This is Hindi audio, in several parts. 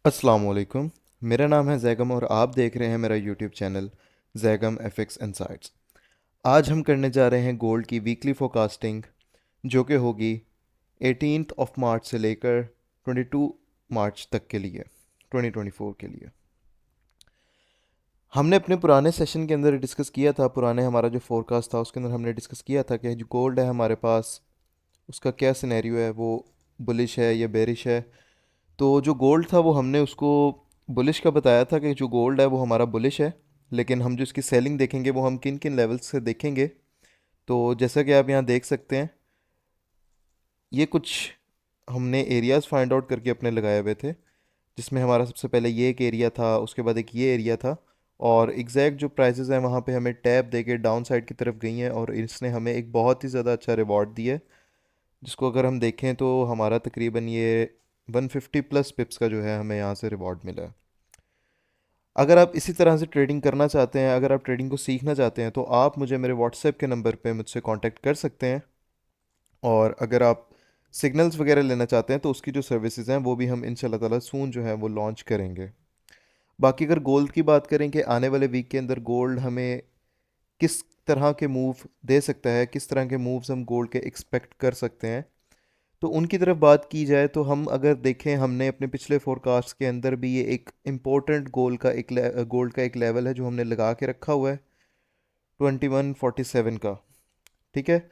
अस्सलाम वालेकुम। मेरा नाम है जैगम और आप देख रहे हैं मेरा YouTube channel Zaigham FX insights. आज हम करने जा रहे हैं गोल्ड की वीकली फोरकास्टिंग, जो कि होगी 18th ऑफ मार्च से लेकर 22 मार्च तक के लिए, 2024 के लिए। हमने अपने पुराने सेशन के अंदर डिस्कस किया था, पुराने हमारा जो फोरकास्ट था उसके अंदर हमने डिस्कस किया था कि जो गोल्ड है हमारे पास, उसका क्या सिनेरियो है, वो बुलिश है या बेरिश है। तो जो गोल्ड था वो हमने उसको बुलिश का बताया था कि जो गोल्ड है वो हमारा बुलिश है, लेकिन हम जो इसकी सेलिंग देखेंगे वो हम किन किन लेवल्स से देखेंगे। तो जैसा कि आप यहाँ देख सकते हैं, ये कुछ हमने एरियाज़ फाइंड आउट करके अपने लगाए हुए थे, जिसमें हमारा सबसे पहले ये एक एरिया था, उसके बाद एक ये एरिया था। और एग्जैक्ट जो प्राइसेस हैं वहाँ पे हमें टैप दे के डाउन साइड की तरफ गई हैं और इसने हमें एक बहुत ही ज़्यादा अच्छा रिवॉर्ड दिया है, जिसको अगर हम देखें तो हमारा तकरीबन ये 150 प्लस पिप्स का जो है हमें यहाँ से रिवॉर्ड मिला है। अगर आप इसी तरह से ट्रेडिंग करना चाहते हैं, अगर आप ट्रेडिंग को सीखना चाहते हैं, तो आप मुझे मेरे व्हाट्सएप के नंबर पे मुझसे कांटेक्ट कर सकते हैं। और अगर आप सिग्नल्स वगैरह लेना चाहते हैं तो उसकी जो सर्विसेज हैं वो भी हम इंशाल्लाह ताला सून जो है वो लॉन्च करेंगे। बाकी अगर गोल्ड की बात करें कि आने वाले वीक के अंदर गोल्ड हमें किस तरह के मूव दे सकता है, किस तरह के मूव्स हम गोल्ड के एक्सपेक्ट कर सकते हैं, तो उनकी तरफ बात की जाए तो हम अगर देखें, हमने अपने पिछले फोरकास्ट के अंदर भी ये एक इम्पोर्टेंट गोल्ड का एक लेवल है जो हमने लगा के रखा हुआ है, 2147 का। ठीक है।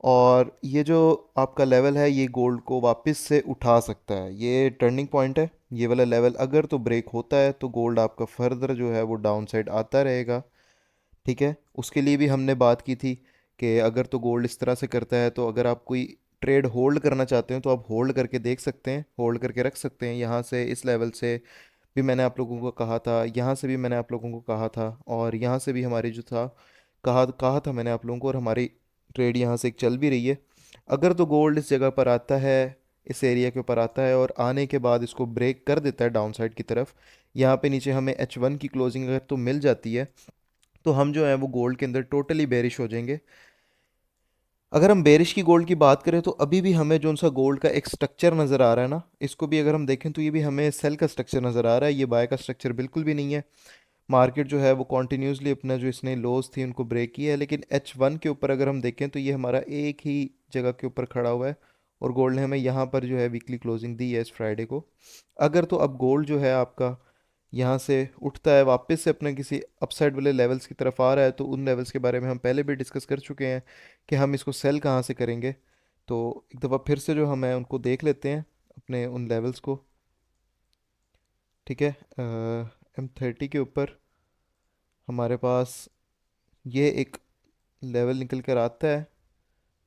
और ये जो आपका लेवल है ये गोल्ड को वापस से उठा सकता है, ये टर्निंग पॉइंट है। ये वाला लेवल अगर तो ब्रेक होता है तो गोल्ड आपका फर्दर जो है वो डाउन साइड आता रहेगा। ठीक है। उसके लिए भी हमने बात की थी कि अगर तो गोल्ड इस तरह से करता है तो अगर आप कोई ट्रेड होल्ड करना चाहते हैं तो आप होल्ड करके देख सकते हैं, होल्ड करके रख सकते हैं। यहाँ से इस लेवल से भी मैंने आप लोगों को कहा था, यहाँ से भी मैंने आप लोगों को कहा था, और यहाँ से भी हमारी जो था कहा कहा था मैंने आप लोगों को, और हमारी ट्रेड यहाँ से एक चल भी रही है। अगर तो गोल्ड इस जगह पर आता है, इस एरिया के ऊपर आता है और आने के बाद इसको ब्रेक कर देता है डाउन साइड की तरफ, यहाँ पे नीचे हमें H1 की क्लोजिंग अगर तो मिल जाती है, तो हम जो है वो गोल्ड के अंदर टोटली बेरिश हो जाएंगे। अगर हम बेरिश की गोल्ड की बात करें तो अभी भी हमें जो सा गोल्ड का एक स्ट्रक्चर नज़र आ रहा है ना, इसको भी अगर हम देखें तो ये भी हमें सेल का स्ट्रक्चर नज़र आ रहा है, ये बाय का स्ट्रक्चर बिल्कुल भी नहीं है। मार्केट जो है वो कॉन्टीन्यूसली अपना जो इसने लोज थी उनको ब्रेक किया है, लेकिन H1 के ऊपर अगर हम देखें तो ये हमारा एक ही जगह के ऊपर खड़ा हुआ है, और गोल्ड ने हमें यहाँ पर जो है वीकली क्लोजिंग दी है इस फ्राइडे को। अगर तो अब गोल्ड जो है आपका यहाँ से उठता है, वापस से अपने किसी अपसाइड वाले लेवल्स की तरफ आ रहा है, तो उन लेवल्स के बारे में हम पहले भी डिस्कस कर चुके हैं कि हम इसको सेल कहाँ से करेंगे। तो एक दफ़ा फिर से जो हम हैं उनको देख लेते हैं, अपने उन लेवल्स को। ठीक है। M30 के ऊपर हमारे पास ये एक लेवल निकल कर आता है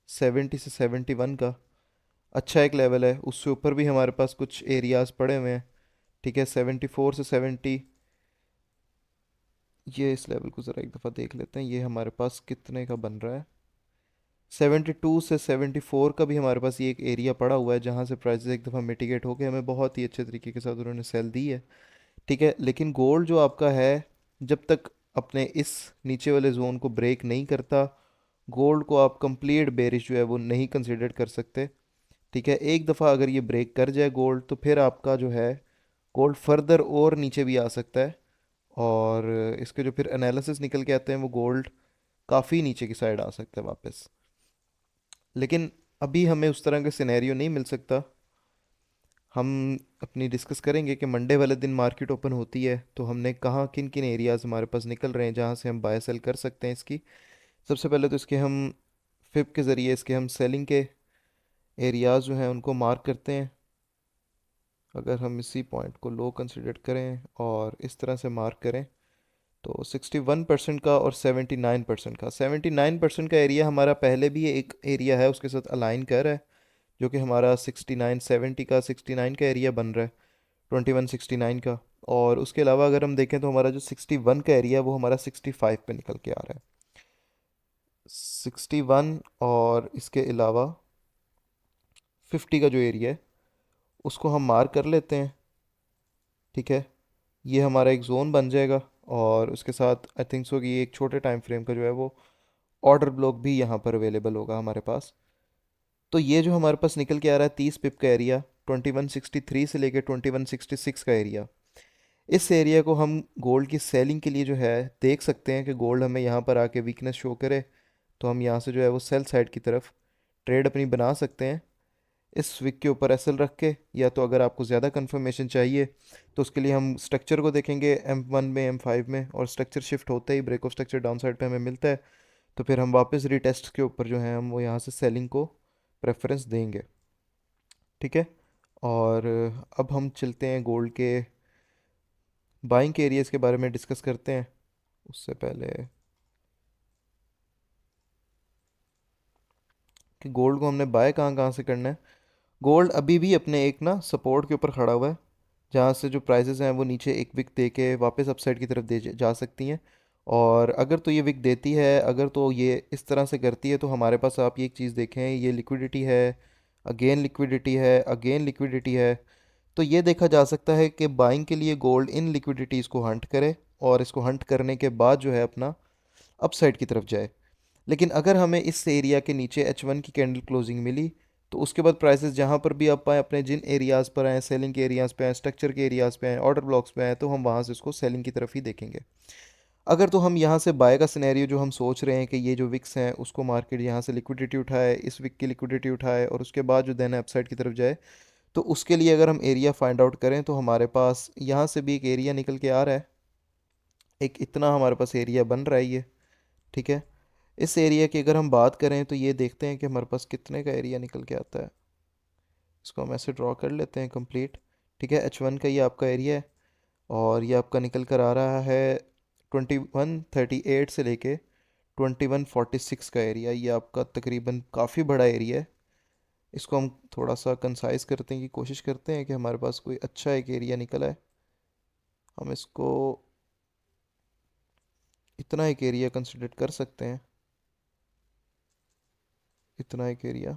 70 से 71 का, अच्छा एक लेवल है। उससे ऊपर भी हमारे पास कुछ एरियाज पड़े हुए हैं। ठीक है। 74 से 70, ये इस लेवल को ज़रा एक दफ़ा देख लेते हैं, ये हमारे पास कितने का बन रहा है। 72 से 74 का भी हमारे पास ये एक एरिया पड़ा हुआ है, जहाँ से प्राइसेस एक दफ़ा मिटिगेट होके हमें बहुत ही अच्छे तरीके के साथ उन्होंने सेल दी है। ठीक है। लेकिन गोल्ड जो आपका है, जब तक अपने इस नीचे वाले जोन को ब्रेक नहीं करता, गोल्ड को आप कंप्लीट बेरिश जो है वो नहीं कंसिडर कर सकते। ठीक है। एक दफ़ा अगर ये ब्रेक कर जाए गोल्ड, तो फिर आपका जो है गोल्ड फर्दर और नीचे भी आ सकता है, और इसके जो फिर एनालिसिस निकल के आते हैं वो गोल्ड काफ़ी नीचे की साइड आ सकता है वापस। लेकिन अभी हमें उस तरह का सिनेरियो नहीं मिल सकता। हम अपनी डिस्कस करेंगे कि मंडे वाले दिन मार्केट ओपन होती है तो हमने कहाँ किन किन एरियाज़ हमारे पास निकल रहे हैं जहाँ से हम बाय सेल कर सकते हैं इसकी। सबसे पहले तो इसके हम फिप के ज़रिए इसके हम सेलिंग के एरियाज़ जो हैं उनको मार्क करते हैं। अगर हम इसी पॉइंट को लो कंसिडर करें और इस तरह से मार्क करें, तो 61% का और 79% का, 79% का एरिया हमारा पहले भी एक एरिया है उसके साथ अलाइन कर रहा है, जो कि हमारा 6970 का 69 का एरिया बन रहा है, 2169 का। और उसके अलावा अगर हम देखें तो हमारा जो 61 का एरिया है वो हमारा 65 पे निकल के आ रहा है, 61। और इसके अलावा 50 का जो एरिया है उसको हम मार्क कर लेते हैं। ठीक है। ये हमारा एक जोन बन जाएगा, और उसके साथ आई थिंक सो कि एक छोटे टाइम फ्रेम का जो है वो ऑर्डर ब्लॉक भी यहाँ पर अवेलेबल होगा हमारे पास। तो ये जो हमारे पास निकल के आ रहा है 30 पिप का एरिया 2163 से लेके 2166 का एरिया, इस एरिया को हम गोल्ड की सेलिंग के लिए जो है देख सकते हैं कि गोल्ड हमें यहाँ पर आके वीकनेस शो करे, तो हम यहाँ से जो है वो सेल साइड की तरफ ट्रेड अपनी बना सकते हैं इस विक के ऊपर एसएल रख के। या तो अगर आपको ज़्यादा कंफर्मेशन चाहिए तो उसके लिए हम स्ट्रक्चर को देखेंगे M1 में, M5 में, और स्ट्रक्चर शिफ्ट होते ही break of structure down side पे हमें मिलता है तो फिर हम वापस रीटेस्ट के ऊपर जो है हम वो यहाँ से सेलिंग को प्रेफरेंस देंगे। ठीक है। और अब हम चलते हैं गोल्ड के बाइंग के एरियाज़ के बारे में डिस्कस करते हैं। उससे पहले कि गोल्ड को हमने बाय कहाँ कहाँ से करना है। गोल्ड अभी भी अपने एक ना सपोर्ट के ऊपर खड़ा हुआ है, जहाँ से जो प्राइसेस हैं वो नीचे एक विक दे के वापस अपसाइड की तरफ दे जा सकती हैं। और अगर तो ये विक देती है, अगर तो ये इस तरह से करती है, तो हमारे पास आप ये एक चीज़ देखें, ये लिक्विडिटी है, अगेन लिक्विडिटी है, अगेन लिक्विडिटी है। तो ये देखा जा सकता है कि बाइंग के लिए गोल्ड इन लिक्विडिटीज़ को हंट करे और इसको हंट करने के बाद जो है अपना अपसाइड की तरफ जाए। लेकिन अगर हमें इस एरिया के नीचे H1 की कैंडल क्लोजिंग मिली तो उसके बाद प्राइसेस जहाँ पर भी आप पाएँ, अपने जिन एरियाज़ पर आए, सेलिंग के एरियाज़ पे आए, स्ट्रक्चर के एरियाज़ पे आए, ऑर्डर ब्लॉक्स पे आए, तो हम वहाँ से उसको सेलिंग की तरफ ही देखेंगे। अगर तो हम यहाँ से बाय का सिनेरियो जो हम सोच रहे हैं कि ये जो विक्स हैं उसको मार्केट यहाँ से लिक्विडिटी उठाए, इस विक की लिक्विडिटी उठाए और उसके बाद जो देन है अपसाइड की तरफ जाए, तो उसके लिए अगर हम एरिया फाइंड आउट करें तो हमारे पास यहाँ से भी एक एरिया निकल के आ रहा है, एक इतना हमारे पास एरिया बन रहा है ये। ठीक है। इस एरिया की अगर हम बात करें तो ये देखते हैं कि हमारे पास कितने का एरिया निकल के आता है। इसको हम ऐसे ड्रॉ कर लेते हैं कंप्लीट। ठीक है, H1 का ये आपका एरिया है और ये आपका निकल कर आ रहा है 2138 से लेके 2146 का एरिया। ये आपका तकरीबन काफ़ी बड़ा एरिया है। इसको हम थोड़ा सा कंसाइज करते हैं, की कोशिश करते हैं कि हमारे पास कोई अच्छा एक एरिया निकला है। हम इसको इतना एक एरिया कंसिडर कर सकते हैं, इतना एक एरिया।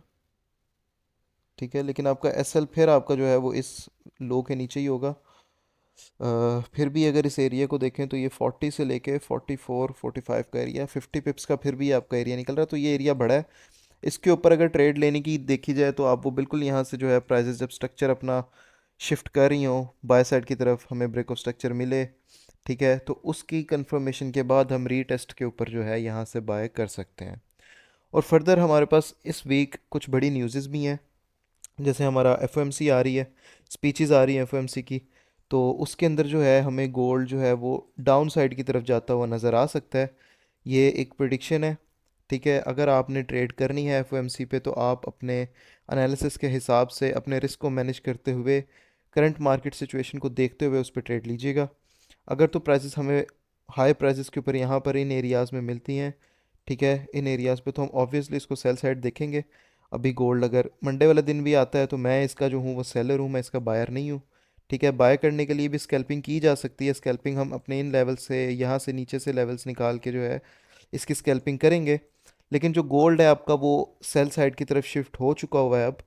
ठीक है, लेकिन आपका एसएल फिर आपका जो है वो इस लो के नीचे ही होगा। फिर भी अगर इस एरिया को देखें तो ये 40 से लेके 44 45 का एरिया, 50 पिप्स का फिर भी आपका एरिया निकल रहा है, तो ये एरिया बड़ा है। इसके ऊपर अगर ट्रेड लेने की देखी जाए तो आप वो बिल्कुल यहाँ से जो है प्राइसेस जब स्ट्रक्चर अपना शिफ्ट कर रही हो बाय साइड की तरफ, हमें ब्रेक ऑफ स्ट्रक्चर मिले, ठीक है, तो उसकी कंफर्मेशन के बाद हम रीटेस्ट के ऊपर जो है यहाँ से बाय कर सकते हैं। और फर्दर हमारे पास इस वीक कुछ बड़ी न्यूज़ भी हैं, जैसे हमारा एफओएमसी आ रही है, स्पीचेस आ रही हैं एफओएमसी की, तो उसके अंदर जो है हमें गोल्ड जो है वो डाउन साइड की तरफ जाता हुआ नज़र आ सकता है। ये एक प्रिडिक्शन है। ठीक है, अगर आपने ट्रेड करनी है एफओएमसी पे तो आप अपने एनालिसिस के हिसाब से अपने रिस्क को मैनेज करते हुए, करंट मार्केट सिचुएशन को देखते हुए उस पर ट्रेड लीजिएगा। अगर तो प्राइसेस हमें हाई प्राइसेस के ऊपर यहाँ पर इन एरियाज़ में मिलती हैं, ठीक है, इन एरियाज़ पे, तो हम ऑब्वियसली इसको सेल साइड देखेंगे। अभी गोल्ड अगर मंडे वाला दिन भी आता है तो मैं इसका जो हूँ वो सेलर हूँ, मैं इसका बायर नहीं हूँ। ठीक है, बाय करने के लिए भी स्कैल्पिंग की जा सकती है। स्कैल्पिंग हम अपने इन लेवल से, यहाँ से नीचे से लेवल्स निकाल के जो है इसकी स्कैल्पिंग करेंगे। लेकिन जो गोल्ड है आपका वो सेल साइड की तरफ शिफ्ट हो चुका हुआ है अब।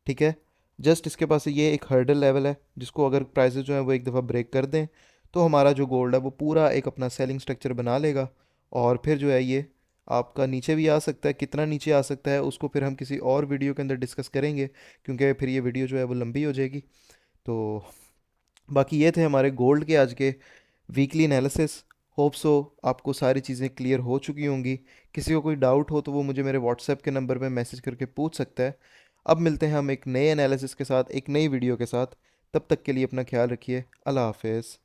ठीक है, जस्ट इसके पास ये एक हर्डल लेवल है जिसको अगर प्राइसेस जो है वो एक दफ़ा ब्रेक कर दें तो हमारा जो गोल्ड है वो पूरा एक अपना सेलिंग स्ट्रक्चर बना लेगा। और फिर जो है ये आपका नीचे भी आ सकता है, कितना नीचे आ सकता है उसको फिर हम किसी और वीडियो के अंदर डिस्कस करेंगे, क्योंकि फिर ये वीडियो जो है वो लंबी हो जाएगी। तो बाकी ये थे हमारे गोल्ड के आज के वीकली एनालिसिस। होप सो आपको सारी चीज़ें क्लियर हो चुकी होंगी। किसी को कोई डाउट हो तो वो मुझे मेरे व्हाट्सएप के नंबर पे मैसेज करके पूछ सकता है। अब मिलते हैं हम एक नए एनालिसिस के साथ, एक नई वीडियो के साथ। तब तक के लिए अपना ख्याल रखिए। अल्लाह हाफिज़।